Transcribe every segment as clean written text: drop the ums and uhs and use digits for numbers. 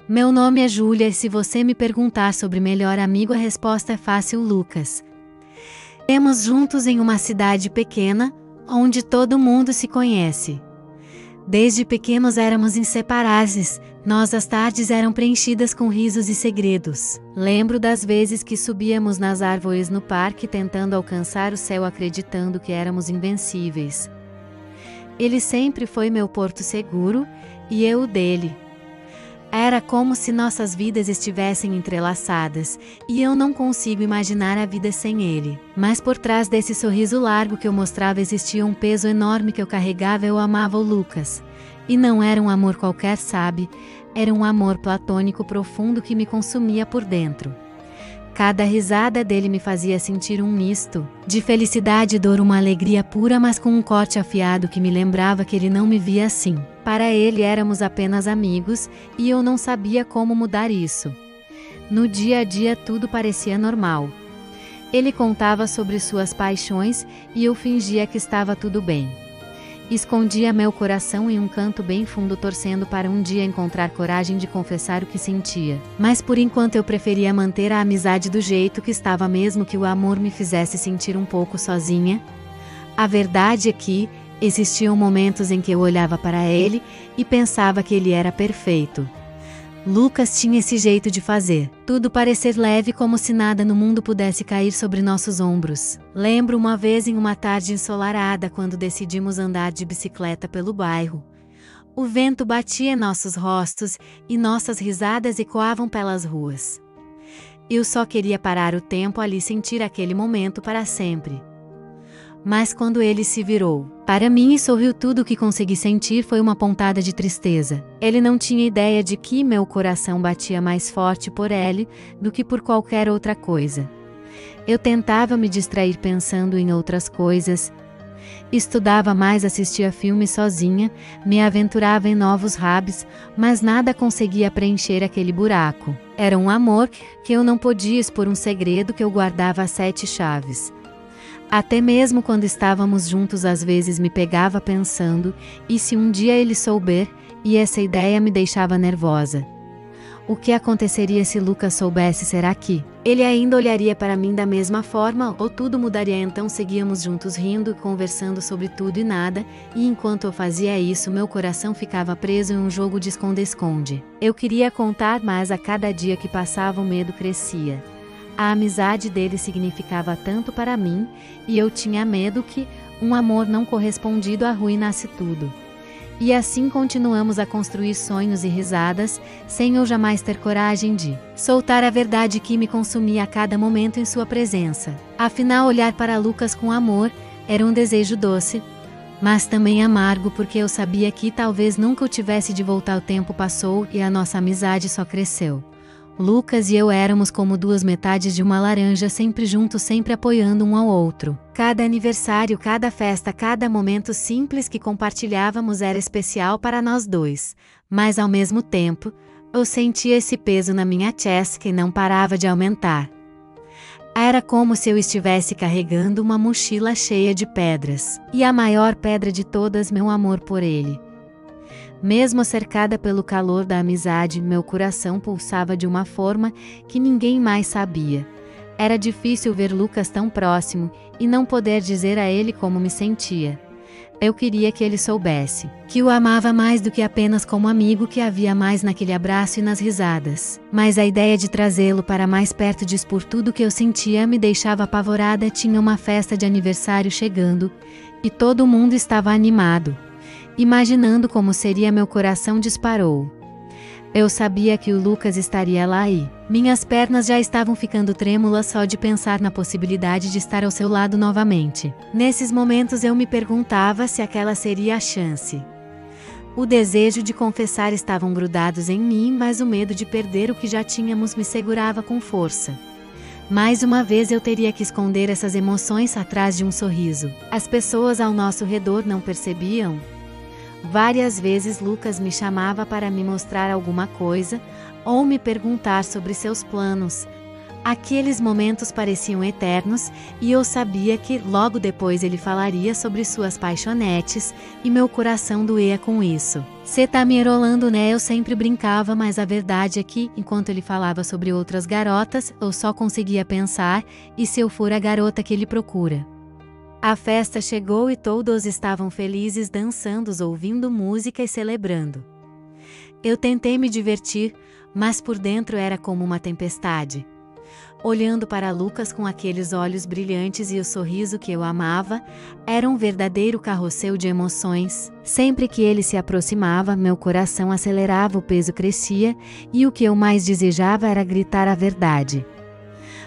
Meu nome é Júlia e se você me perguntar sobre melhor amigo, a resposta é fácil, Lucas. Temos juntos em uma cidade pequena, onde todo mundo se conhece. Desde pequenos éramos inseparáveis, nossas tardes eram preenchidas com risos e segredos. Lembro das vezes que subíamos nas árvores no parque tentando alcançar o céu acreditando que éramos invencíveis. Ele sempre foi meu porto seguro, e eu o dele. Era como se nossas vidas estivessem entrelaçadas, e eu não consigo imaginar a vida sem ele. Mas por trás desse sorriso largo que eu mostrava existia um peso enorme que eu carregava. Eu amava o Lucas. E não era um amor qualquer, sabe? Era um amor platônico profundo que me consumia por dentro. Cada risada dele me fazia sentir um misto de felicidade e dor, uma alegria pura, mas com um corte afiado que me lembrava que ele não me via assim. Para ele éramos apenas amigos, e eu não sabia como mudar isso. No dia a dia tudo parecia normal. Ele contava sobre suas paixões, e eu fingia que estava tudo bem. Escondia meu coração em um canto bem fundo, torcendo para um dia encontrar coragem de confessar o que sentia. Mas por enquanto eu preferia manter a amizade do jeito que estava, mesmo que o amor me fizesse sentir um pouco sozinha. A verdade é que existiam momentos em que eu olhava para ele e pensava que ele era perfeito. Lucas tinha esse jeito de fazer tudo parecer leve, como se nada no mundo pudesse cair sobre nossos ombros. Lembro uma vez em uma tarde ensolarada, quando decidimos andar de bicicleta pelo bairro. O vento batia em nossos rostos e nossas risadas ecoavam pelas ruas. Eu só queria parar o tempo ali, sentir aquele momento para sempre. Mas quando ele se virou para mim e sorriu, tudo o que consegui sentir foi uma pontada de tristeza. Ele não tinha ideia de que meu coração batia mais forte por ele do que por qualquer outra coisa. Eu tentava me distrair pensando em outras coisas. Estudava mais, assistia filmes sozinha, me aventurava em novos hobbies, mas nada conseguia preencher aquele buraco. Era um amor que eu não podia expor, um segredo que eu guardava a 7 chaves. Até mesmo quando estávamos juntos, às vezes me pegava pensando, e se um dia ele souber? E essa ideia me deixava nervosa. O que aconteceria se Lucas soubesse? Será que ele ainda olharia para mim da mesma forma, ou tudo mudaria? Então seguíamos juntos, rindo, conversando sobre tudo e nada, e enquanto eu fazia isso, meu coração ficava preso em um jogo de esconde-esconde. Eu queria contar, mas a cada dia que passava o medo crescia. A amizade dele significava tanto para mim, e eu tinha medo que um amor não correspondido arruinasse tudo. E assim continuamos a construir sonhos e risadas, sem eu jamais ter coragem de soltar a verdade que me consumia a cada momento em sua presença. Afinal, olhar para Lucas com amor era um desejo doce, mas também amargo, porque eu sabia que talvez nunca o tivesse de voltar. O tempo passou e a nossa amizade só cresceu. Lucas e eu éramos como duas metades de uma laranja, sempre juntos, sempre apoiando um ao outro. Cada aniversário, cada festa, cada momento simples que compartilhávamos era especial para nós dois. Mas ao mesmo tempo, eu sentia esse peso na minha chest que não parava de aumentar. Era como se eu estivesse carregando uma mochila cheia de pedras. E a maior pedra de todas, meu amor por ele. Mesmo cercada pelo calor da amizade, meu coração pulsava de uma forma que ninguém mais sabia. Era difícil ver Lucas tão próximo e não poder dizer a ele como me sentia. Eu queria que ele soubesse que o amava mais do que apenas como amigo, que havia mais naquele abraço e nas risadas. Mas a ideia de trazê-lo para mais perto, de expor tudo o que eu sentia, me deixava apavorada. Tinha uma festa de aniversário chegando e todo mundo estava animado. Imaginando como seria, meu coração disparou. Eu sabia que o Lucas estaria lá e minhas pernas já estavam ficando trêmulas só de pensar na possibilidade de estar ao seu lado novamente. Nesses momentos eu me perguntava se aquela seria a chance. O desejo de confessar estavam grudados em mim, mas o medo de perder o que já tínhamos me segurava com força. Mais uma vez eu teria que esconder essas emoções atrás de um sorriso. As pessoas ao nosso redor não percebiam. Várias vezes Lucas me chamava para me mostrar alguma coisa, ou me perguntar sobre seus planos, Aqueles momentos pareciam eternos, e eu sabia que, logo depois ele falaria sobre suas paixonetes, e meu coração doía com isso. Cê tá me enrolando, né? Eu sempre brincava, mas a verdade é que, enquanto ele falava sobre outras garotas, eu só conseguia pensar, e se eu for a garota que ele procura? A festa chegou e todos estavam felizes dançando, ouvindo música e celebrando. Eu tentei me divertir, mas por dentro era como uma tempestade. Olhando para Lucas com aqueles olhos brilhantes e o sorriso que eu amava, era um verdadeiro carrossel de emoções. Sempre que ele se aproximava, meu coração acelerava, o peso crescia, e o que eu mais desejava era gritar a verdade.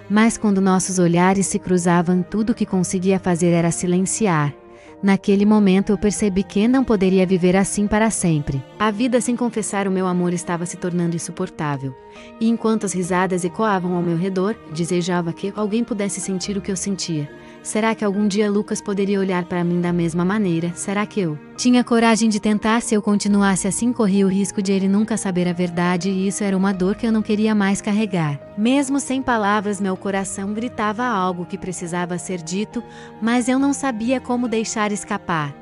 Mas quando nossos olhares se cruzavam, tudo o que conseguia fazer era silenciar. Naquele momento eu percebi que não poderia viver assim para sempre. A vida sem confessar o meu amor estava se tornando insuportável. E enquanto as risadas ecoavam ao meu redor, desejava que alguém pudesse sentir o que eu sentia. Será que algum dia Lucas poderia olhar para mim da mesma maneira? Será que eu tinha coragem de tentar? Se eu continuasse assim, corria o risco de ele nunca saber a verdade, e isso era uma dor que eu não queria mais carregar. Mesmo sem palavras, meu coração gritava algo que precisava ser dito, mas eu não sabia como deixar escapar.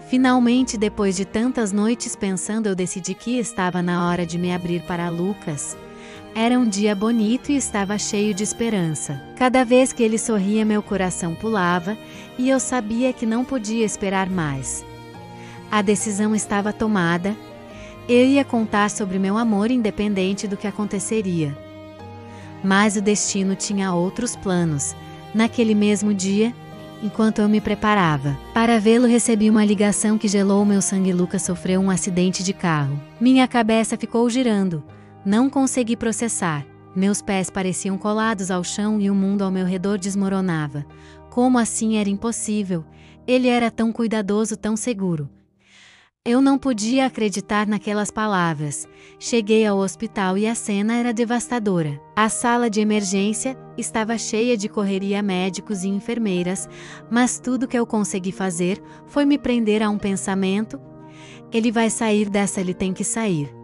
Finalmente, depois de tantas noites pensando, eu decidi que estava na hora de me abrir para Lucas. Era um dia bonito e estava cheio de esperança. Cada vez que ele sorria, meu coração pulava, e eu sabia que não podia esperar mais. A decisão estava tomada. Eu ia contar sobre meu amor independente do que aconteceria. Mas o destino tinha outros planos. Naquele mesmo dia, enquanto eu me preparava para vê-lo, recebi uma ligação que gelou meu sangue. Lucas sofreu um acidente de carro. Minha cabeça ficou girando. Não consegui processar. Meus pés pareciam colados ao chão e o mundo ao meu redor desmoronava. Como assim? Era impossível. Ele era tão cuidadoso, tão seguro. Eu não podia acreditar naquelas palavras. Cheguei ao hospital e a cena era devastadora. A sala de emergência estava cheia de correria, médicos e enfermeiras, mas tudo que eu consegui fazer foi me prender a um pensamento: ele vai sair dessa, ele tem que sair.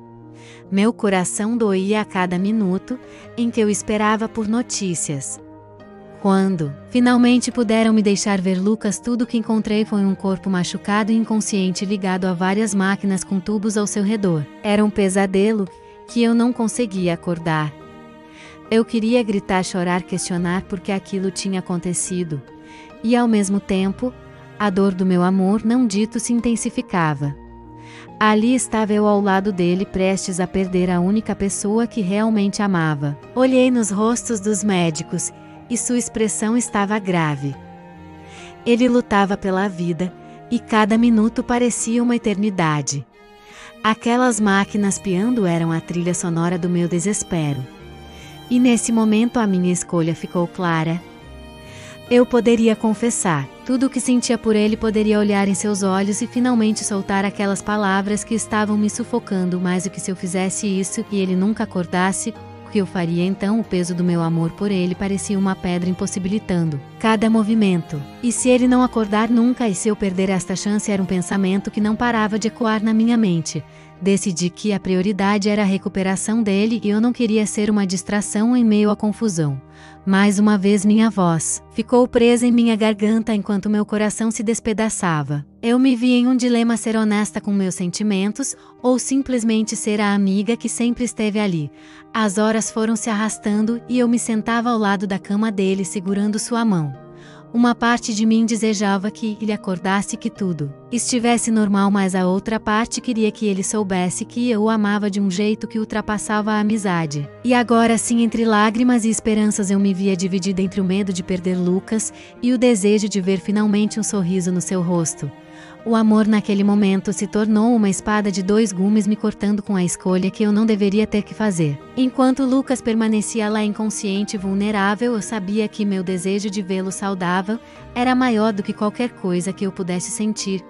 Meu coração doía a cada minuto em que eu esperava por notícias. Quando finalmente puderam me deixar ver Lucas, tudo o que encontrei foi um corpo machucado e inconsciente ligado a várias máquinas com tubos ao seu redor. Era um pesadelo que eu não conseguia acordar. Eu queria gritar, chorar, questionar por que aquilo tinha acontecido. E ao mesmo tempo, a dor do meu amor não dito se intensificava. Ali estava eu ao lado dele, prestes a perder a única pessoa que realmente amava. Olhei nos rostos dos médicos, e sua expressão estava grave. Ele lutava pela vida, e cada minuto parecia uma eternidade. Aquelas máquinas piando eram a trilha sonora do meu desespero. E nesse momento a minha escolha ficou clara. Eu poderia confessar tudo o que sentia por ele, poderia olhar em seus olhos e finalmente soltar aquelas palavras que estavam me sufocando. Mas o que se eu fizesse isso e ele nunca acordasse? O que eu faria então? O peso do meu amor por ele parecia uma pedra impossibilitando cada movimento. E se ele não acordar nunca? E se eu perder esta chance? Era um pensamento que não parava de ecoar na minha mente. Decidi que a prioridade era a recuperação dele e eu não queria ser uma distração em meio à confusão. Mais uma vez minha voz ficou presa em minha garganta enquanto meu coração se despedaçava. Eu me vi em um dilema: ser honesta com meus sentimentos ou simplesmente ser a amiga que sempre esteve ali. As horas foram se arrastando e eu me sentava ao lado da cama dele segurando sua mão. Uma parte de mim desejava que ele acordasse, que tudo estivesse normal, mas a outra parte queria que ele soubesse que eu o amava de um jeito que ultrapassava a amizade. E agora sim, entre lágrimas e esperanças, eu me via dividida entre o medo de perder Lucas e o desejo de ver finalmente um sorriso no seu rosto. O amor naquele momento se tornou uma espada de dois gumes, me cortando com a escolha que eu não deveria ter que fazer. Enquanto Lucas permanecia lá inconsciente e vulnerável, eu sabia que meu desejo de vê-lo saudável era maior do que qualquer coisa que eu pudesse sentir.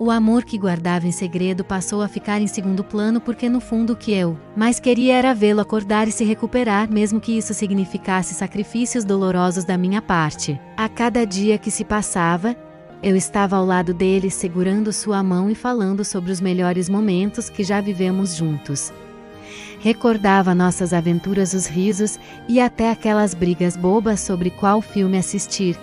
O amor que guardava em segredo passou a ficar em segundo plano, porque no fundo o que eu mais queria era vê-lo acordar e se recuperar, mesmo que isso significasse sacrifícios dolorosos da minha parte. A cada dia que se passava, eu estava ao lado dele, segurando sua mão e falando sobre os melhores momentos que já vivemos juntos. Recordava nossas aventuras, os risos e até aquelas brigas bobas sobre qual filme assistir.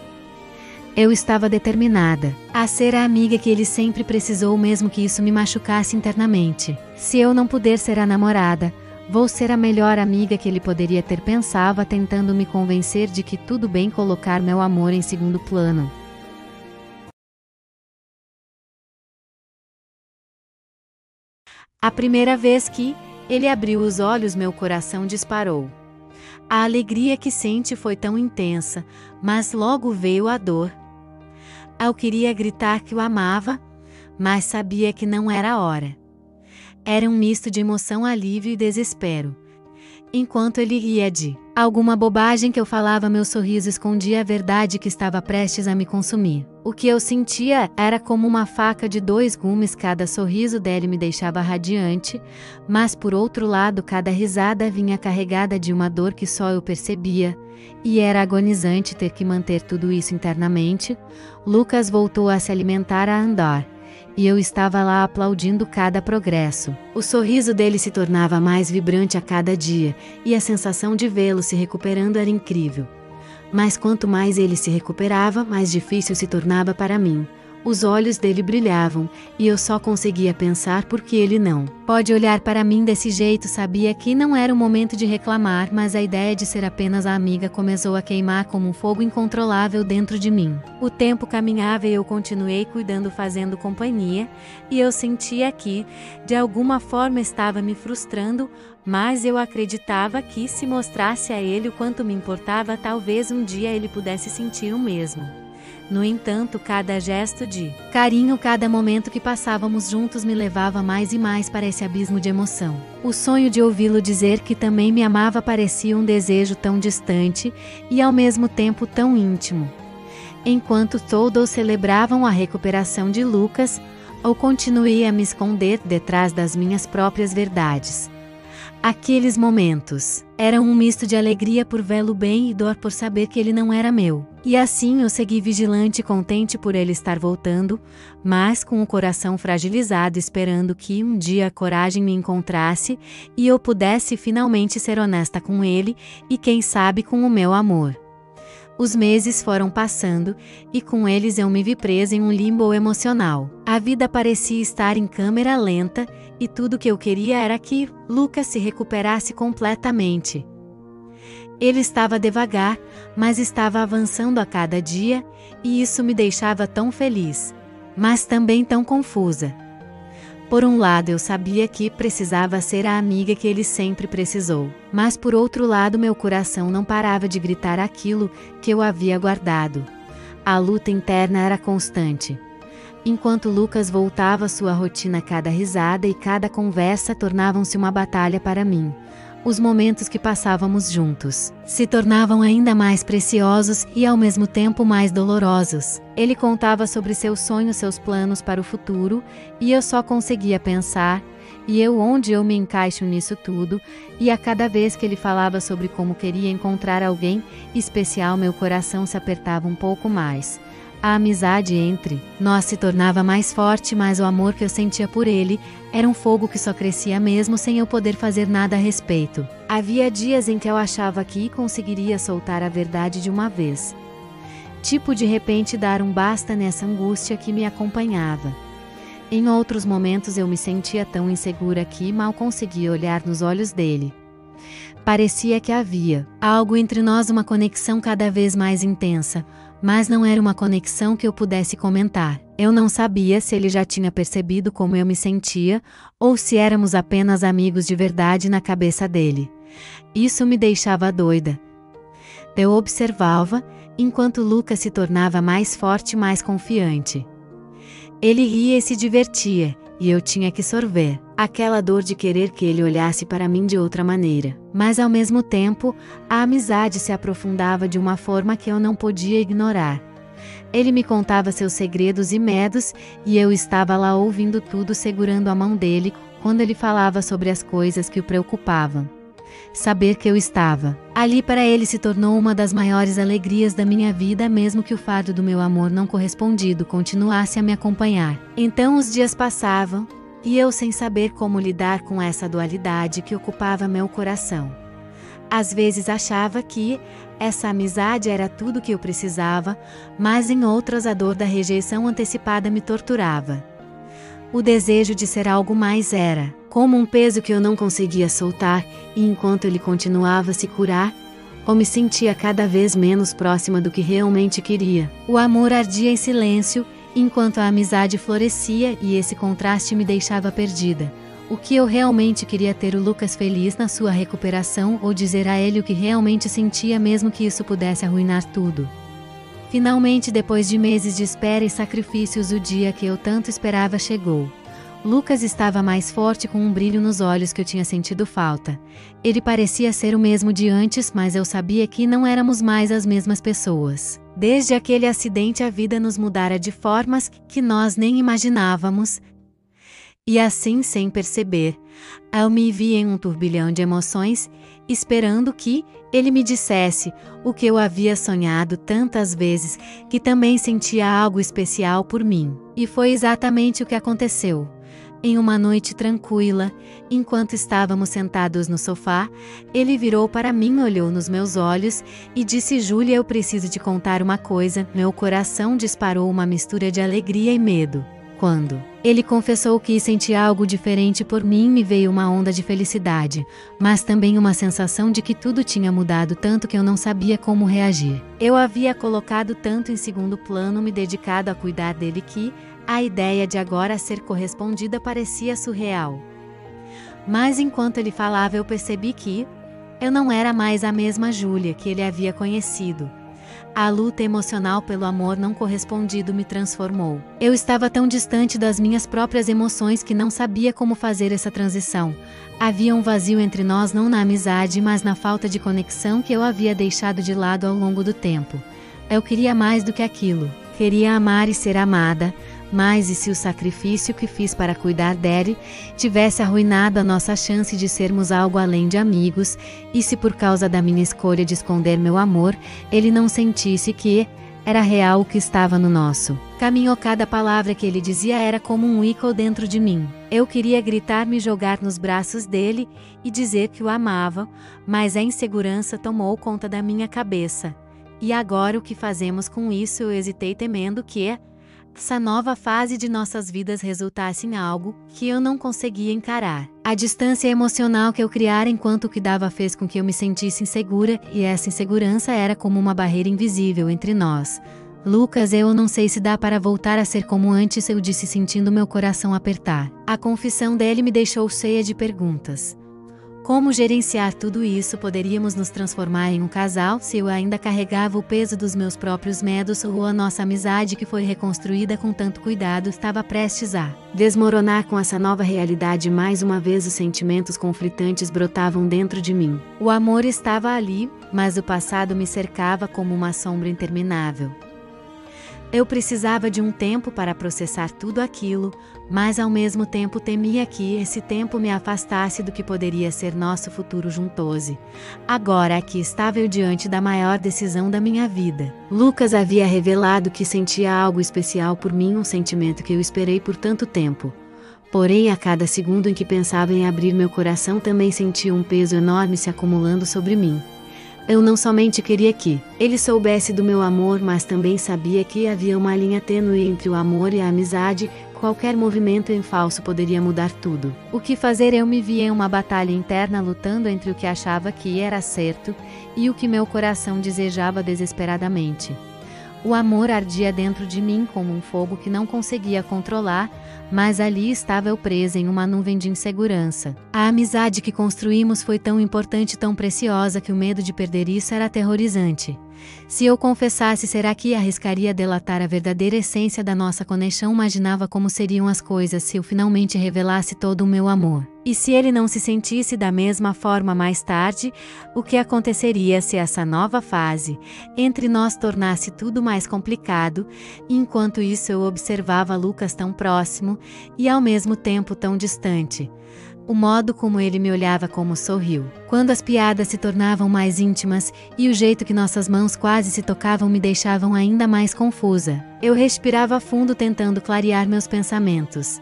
Eu estava determinada a ser a amiga que ele sempre precisou, mesmo que isso me machucasse internamente. Se eu não puder ser a namorada, vou ser a melhor amiga que ele poderia ter, pensava, tentando me convencer de que tudo bem colocar meu amor em segundo plano. A primeira vez que ele abriu os olhos, meu coração disparou. A alegria que senti foi tão intensa, mas logo veio a dor. Eu queria gritar que o amava, mas sabia que não era a hora. Era um misto de emoção, alívio e desespero. Enquanto ele ria de alguma bobagem que eu falava, meu sorriso escondia a verdade que estava prestes a me consumir. O que eu sentia era como uma faca de dois gumes. Cada sorriso dele me deixava radiante, mas por outro lado, cada risada vinha carregada de uma dor que só eu percebia, e era agonizante ter que manter tudo isso internamente. Lucas voltou a se alimentar, a andar, e eu estava lá aplaudindo cada progresso. O sorriso dele se tornava mais vibrante a cada dia, e a sensação de vê-lo se recuperando era incrível. Mas quanto mais ele se recuperava, mais difícil se tornava para mim. Os olhos dele brilhavam, e eu só conseguia pensar por que ele não pode olhar para mim desse jeito. Sabia que não era o momento de reclamar, mas a ideia de ser apenas a amiga começou a queimar como um fogo incontrolável dentro de mim. O tempo caminhava e eu continuei cuidando, fazendo companhia, e eu sentia que, de alguma forma, estava me frustrando, mas eu acreditava que, se mostrasse a ele o quanto me importava, talvez um dia ele pudesse sentir o mesmo. No entanto, cada gesto de carinho, cada momento que passávamos juntos me levava mais e mais para esse abismo de emoção. O sonho de ouvi-lo dizer que também me amava parecia um desejo tão distante e ao mesmo tempo tão íntimo. Enquanto todos celebravam a recuperação de Lucas, eu continuei a me esconder detrás das minhas próprias verdades. Aqueles momentos eram um misto de alegria por vê-lo bem e dor por saber que ele não era meu. E assim eu segui vigilante e contente por ele estar voltando, mas com o coração fragilizado, esperando que um dia a coragem me encontrasse e eu pudesse finalmente ser honesta com ele e, quem sabe, com o meu amor. Os meses foram passando, e com eles eu me vi presa em um limbo emocional. A vida parecia estar em câmera lenta, e tudo que eu queria era que Lucas se recuperasse completamente. Ele estava devagar, mas estava avançando a cada dia, e isso me deixava tão feliz, mas também tão confusa. Por um lado, eu sabia que precisava ser a amiga que ele sempre precisou, mas por outro lado, meu coração não parava de gritar aquilo que eu havia guardado. A luta interna era constante. Enquanto Lucas voltava à sua rotina, cada risada e cada conversa tornavam-se uma batalha para mim. Os momentos que passávamos juntos se tornavam ainda mais preciosos e ao mesmo tempo mais dolorosos. Ele contava sobre seus sonhos, seus planos para o futuro, e eu só conseguia pensar, e eu onde eu me encaixo nisso tudo? E a cada vez que ele falava sobre como queria encontrar alguém especial, meu coração se apertava um pouco mais. A amizade entre nós se tornava mais forte, mas o amor que eu sentia por ele era um fogo que só crescia mesmo sem eu poder fazer nada a respeito. Havia dias em que eu achava que conseguiria soltar a verdade de uma vez. Tipo, de repente dar um basta nessa angústia que me acompanhava. Em outros momentos eu me sentia tão insegura que mal conseguia olhar nos olhos dele. Parecia que havia algo entre nós, uma conexão cada vez mais intensa, mas não era uma conexão que eu pudesse comentar. Eu não sabia se ele já tinha percebido como eu me sentia, ou se éramos apenas amigos de verdade na cabeça dele. Isso me deixava doida. Eu observava, enquanto Lucas se tornava mais forte e mais confiante. Ele ria e se divertia, e eu tinha que sorver aquela dor de querer que ele olhasse para mim de outra maneira. Mas ao mesmo tempo, a amizade se aprofundava de uma forma que eu não podia ignorar. Ele me contava seus segredos e medos, e eu estava lá ouvindo tudo, segurando a mão dele quando ele falava sobre as coisas que o preocupavam. Saber que eu estava ali para ele se tornou uma das maiores alegrias da minha vida, mesmo que o fardo do meu amor não correspondido continuasse a me acompanhar. Então os dias passavam, E eu sem saber como lidar com essa dualidade que ocupava meu coração. Às vezes achava que essa amizade era tudo que eu precisava, mas em outras a dor da rejeição antecipada me torturava. O desejo de ser algo mais era como um peso que eu não conseguia soltar, e enquanto ele continuava a se curar, eu me sentia cada vez menos próxima do que realmente queria. O amor ardia em silêncio, enquanto a amizade florescia, e esse contraste me deixava perdida. O que eu realmente queria ter o Lucas feliz na sua recuperação, ou dizer a ele o que realmente sentia, mesmo que isso pudesse arruinar tudo. Finalmente, depois de meses de espera e sacrifícios, o dia que eu tanto esperava chegou. Lucas estava mais forte, com um brilho nos olhos que eu tinha sentido falta. Ele parecia ser o mesmo de antes, mas eu sabia que não éramos mais as mesmas pessoas. Desde aquele acidente, a vida nos mudara de formas que nós nem imaginávamos. E assim, sem perceber, eu me vi em um turbilhão de emoções, esperando que ele me dissesse o que eu havia sonhado tantas vezes, que também sentia algo especial por mim. E foi exatamente o que aconteceu. Em uma noite tranquila, enquanto estávamos sentados no sofá, ele virou para mim, olhou nos meus olhos e disse: Júlia, eu preciso te contar uma coisa. Meu coração disparou uma mistura de alegria e medo. Quando ele confessou que sentia algo diferente por mim, me veio uma onda de felicidade, mas também uma sensação de que tudo tinha mudado tanto que eu não sabia como reagir. Eu havia colocado tanto em segundo plano, me dedicado a cuidar dele, que a ideia de agora ser correspondida parecia surreal. Mas enquanto ele falava, eu percebi que eu não era mais a mesma Júlia que ele havia conhecido. A luta emocional pelo amor não correspondido me transformou. Eu estava tão distante das minhas próprias emoções que não sabia como fazer essa transição. Havia um vazio entre nós, não na amizade, mas na falta de conexão que eu havia deixado de lado ao longo do tempo. Eu queria mais do que aquilo. Queria amar e ser amada. Mas e se o sacrifício que fiz para cuidar dele tivesse arruinado a nossa chance de sermos algo além de amigos? E se por causa da minha escolha de esconder meu amor, ele não sentisse que era real o que estava no nosso caminho? Cada palavra que ele dizia era como um eco dentro de mim. Eu queria gritar, me jogar nos braços dele e dizer que o amava, mas a insegurança tomou conta da minha cabeça. E agora o que fazemos com isso? Eu hesitei, temendo que essa nova fase de nossas vidas resultasse em algo que eu não conseguia encarar. A distância emocional que eu criara enquanto o que dava fez com que eu me sentisse insegura, e essa insegurança era como uma barreira invisível entre nós. Lucas, eu não sei se dá para voltar a ser como antes, eu disse, sentindo meu coração apertar. A confissão dele me deixou cheia de perguntas. Como gerenciar tudo isso? Poderíamos nos transformar em um casal se eu ainda carregava o peso dos meus próprios medos, ou a nossa amizade, que foi reconstruída com tanto cuidado, estava prestes a desmoronar com essa nova realidade? Mais uma vez os sentimentos conflitantes brotavam dentro de mim. O amor estava ali, mas o passado me cercava como uma sombra interminável. Eu precisava de um tempo para processar tudo aquilo, mas ao mesmo tempo temia que esse tempo me afastasse do que poderia ser nosso futuro juntos. Agora aqui estava eu diante da maior decisão da minha vida. Lucas havia revelado que sentia algo especial por mim, um sentimento que eu esperei por tanto tempo. Porém, a cada segundo em que pensava em abrir meu coração, também sentia um peso enorme se acumulando sobre mim. Eu não somente queria que ele soubesse do meu amor, mas também sabia que havia uma linha tênue entre o amor e a amizade. Qualquer movimento em falso poderia mudar tudo. O que fazer? Eu me via em uma batalha interna, lutando entre o que achava que era certo e o que meu coração desejava desesperadamente. O amor ardia dentro de mim como um fogo que não conseguia controlar, mas ali estava eu presa em uma nuvem de insegurança. A amizade que construímos foi tão importante, tão preciosa, que o medo de perder isso era aterrorizante. Se eu confessasse, será que arriscaria delatar a verdadeira essência da nossa conexão? Imaginava como seriam as coisas se eu finalmente revelasse todo o meu amor. E se ele não se sentisse da mesma forma mais tarde? O que aconteceria se essa nova fase entre nós tornasse tudo mais complicado? Enquanto isso, eu observava Lucas tão próximo e ao mesmo tempo tão distante. O modo como ele me olhava, como sorriu quando as piadas se tornavam mais íntimas, e o jeito que nossas mãos quase se tocavam me deixavam ainda mais confusa. Eu respirava fundo, tentando clarear meus pensamentos.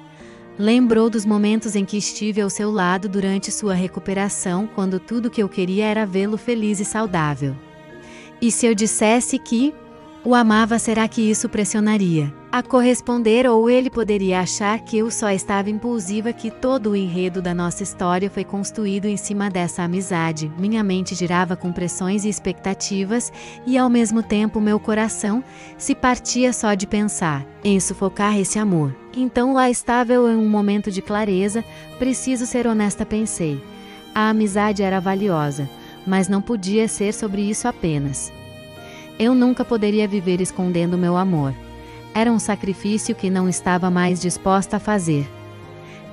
Lembrou dos momentos em que estive ao seu lado durante sua recuperação, quando tudo que eu queria era vê-lo feliz e saudável. E se eu dissesse que o amava, será que isso pressionaria a corresponder, ou ele poderia achar que eu só estava impulsiva, que todo o enredo da nossa história foi construído em cima dessa amizade? Minha mente girava com pressões e expectativas, e ao mesmo tempo meu coração se partia só de pensar em sufocar esse amor. Então lá estava eu em um momento de clareza. Preciso ser honesta, pensei. A amizade era valiosa, mas não podia ser sobre isso apenas. Eu nunca poderia viver escondendo meu amor. Era um sacrifício que não estava mais disposta a fazer.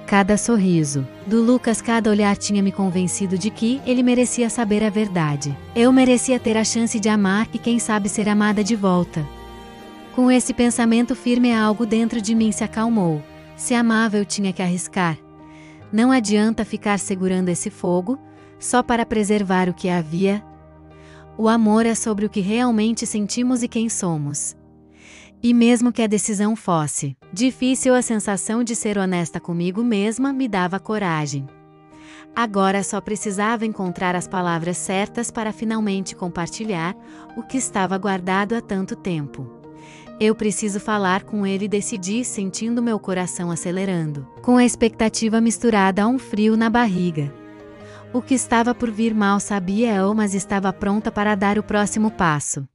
Cada sorriso do Lucas, cada olhar tinha me convencido de que ele merecia saber a verdade. Eu merecia ter a chance de amar e, quem sabe, ser amada de volta. Com esse pensamento firme, algo dentro de mim se acalmou. Se amava, eu tinha que arriscar. Não adianta ficar segurando esse fogo só para preservar o que havia. O amor é sobre o que realmente sentimos e quem somos. E mesmo que a decisão fosse difícil, a sensação de ser honesta comigo mesma me dava coragem. Agora só precisava encontrar as palavras certas para finalmente compartilhar o que estava guardado há tanto tempo. Eu preciso falar com ele, decidi, sentindo meu coração acelerando, com a expectativa misturada a um frio na barriga. O que estava por vir mal sabia eu, mas estava pronta para dar o próximo passo.